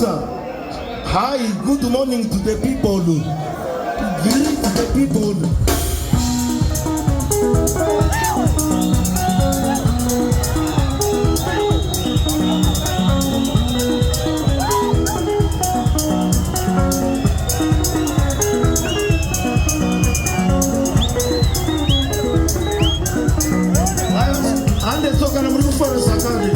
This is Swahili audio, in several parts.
Hi, good morning to the people. Greet the people. Ande toka na mrufu wa sakari.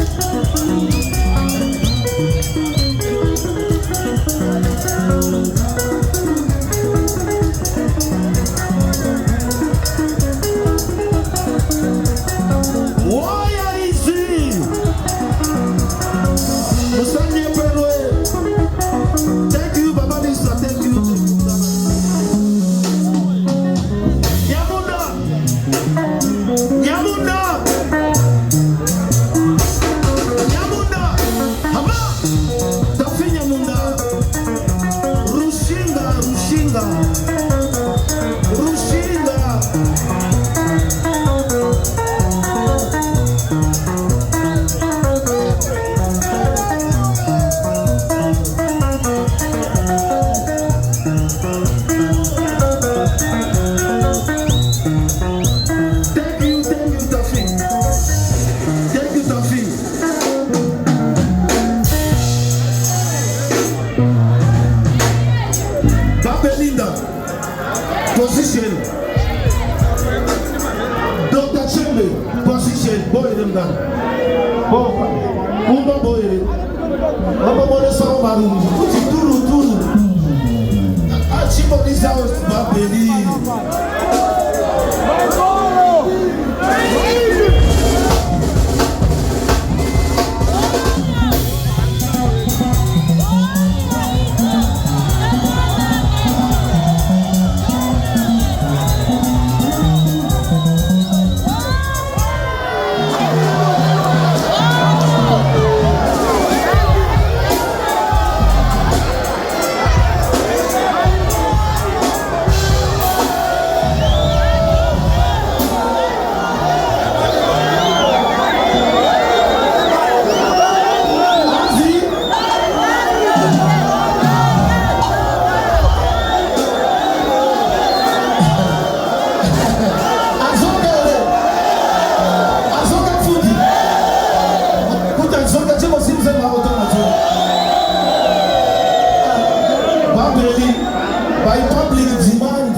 Position. Dr. Chembe, position. Boy them down. Boy, Umba boy. Umba boy so maru. Turu. Achieve this house, Babeli. By public demand.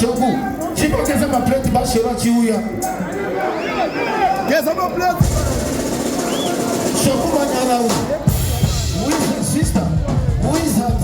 Choku, chipo kesa ma plate ba shira chiuya. Kesa ma plate. Choku manyara u. Who is his sister? Who is that?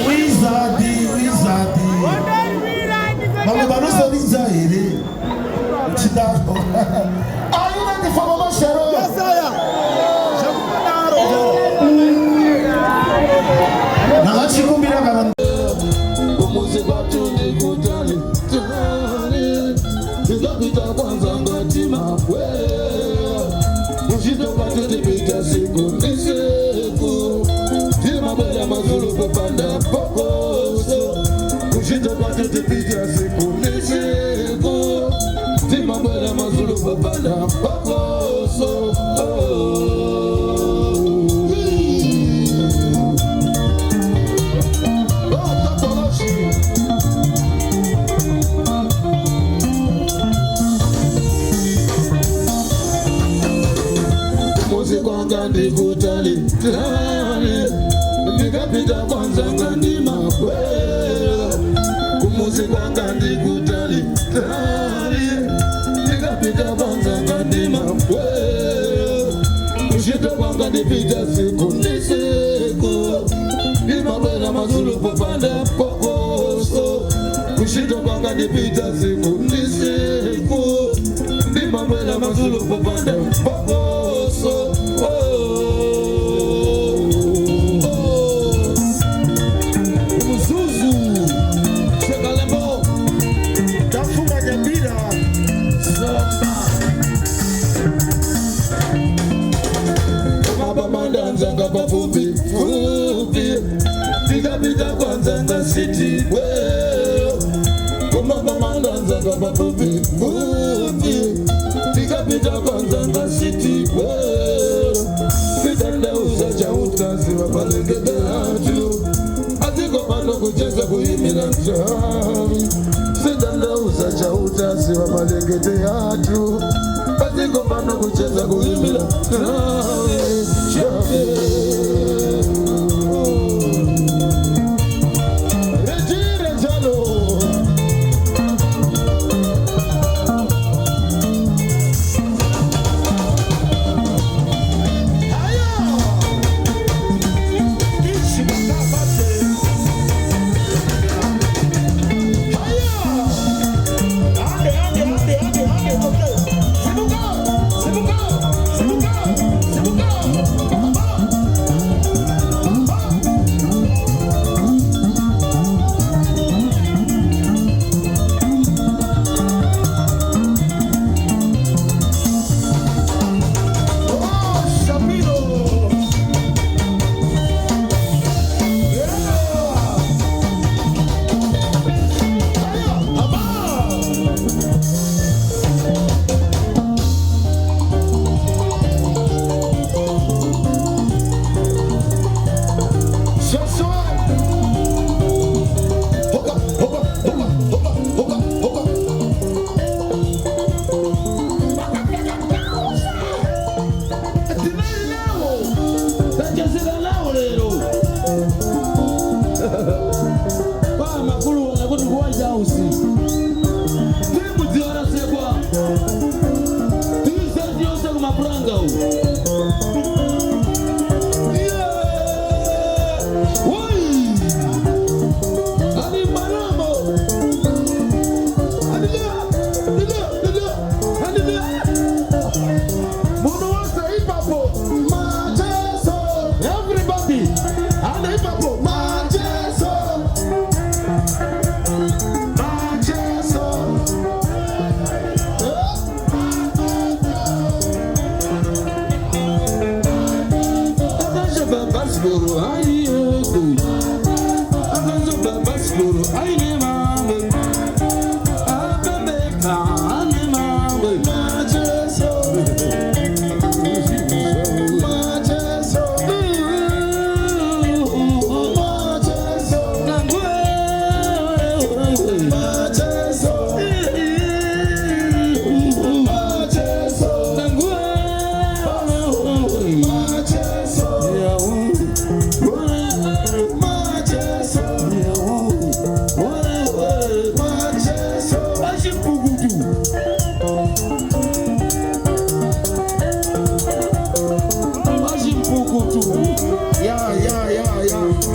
Wizardy. Mami banuso ni zaire. Chida. Are you ready for Mama Cheryl? Yes, I am. Na chikumbira kana. Umuze batu ni kutali. Nitapita kwanza ngatima wewe. Mshito batu nipita siku nisiku. Tima bela mazulu kupanda pokoso. Mshito batu nipita siku nisiku. Tima bela mazulu kupanda pokoso. Ngandi kutali tani nikapita kwanza ngandi mapwe kumuzi kwa ngandi kutali tani nikapita kwanza ngandi mapwe kushita kwa ngandi pita siku nisiku imabwela mazulu kupanda pokoso kushita kwa ngandi pita siku nisiku imabwela mazulu kupanda pokoso. Fupi fupi nikapita kwanza nga city well kumama mandanza kama fupi fupi nikapita kwanza nga city well kitanda usacha utasi wapalengete hatu aziko pano kucheza kuhimila mchami kitanda usacha utasi wapalengete hatu aziko pano kucheza kuhimila mchami.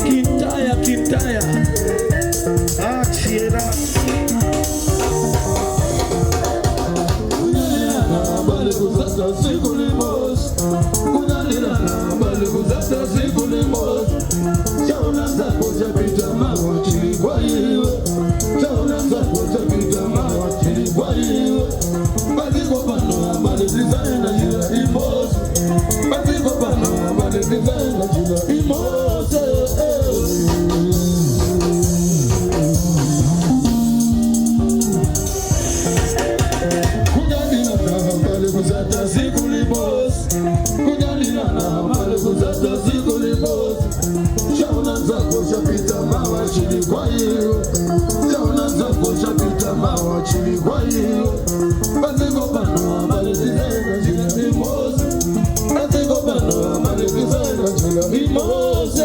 Kitaya. Ah, Chiera. kuzata siku limos kunyalilana bali kuzata siku limos shauna zako chapita mawa chili kwa iwe shauna zako chapita mawa chili kwa iwe baziko pano bali designer jila imos baziko pano bali designer jila imos kuzata siku limos kunyalilana bali kuzata siku limos shauna zako chapita mawa chili kwa iwe shauna zako chapita mawa chili kwa iwe baziko pano bali designer jila imos baziko pano bali designer jila imos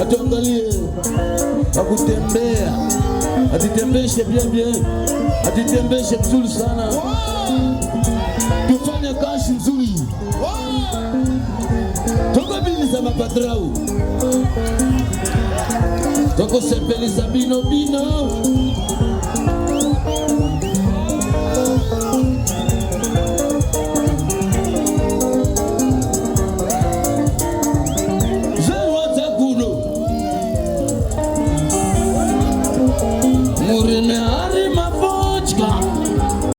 Atuangalie, akutembea, atitembeshe bien, atitembeshe vizuri sana. Tufanye kazi nzuri. Toka bini za mapadrau, toko sepeli za bino.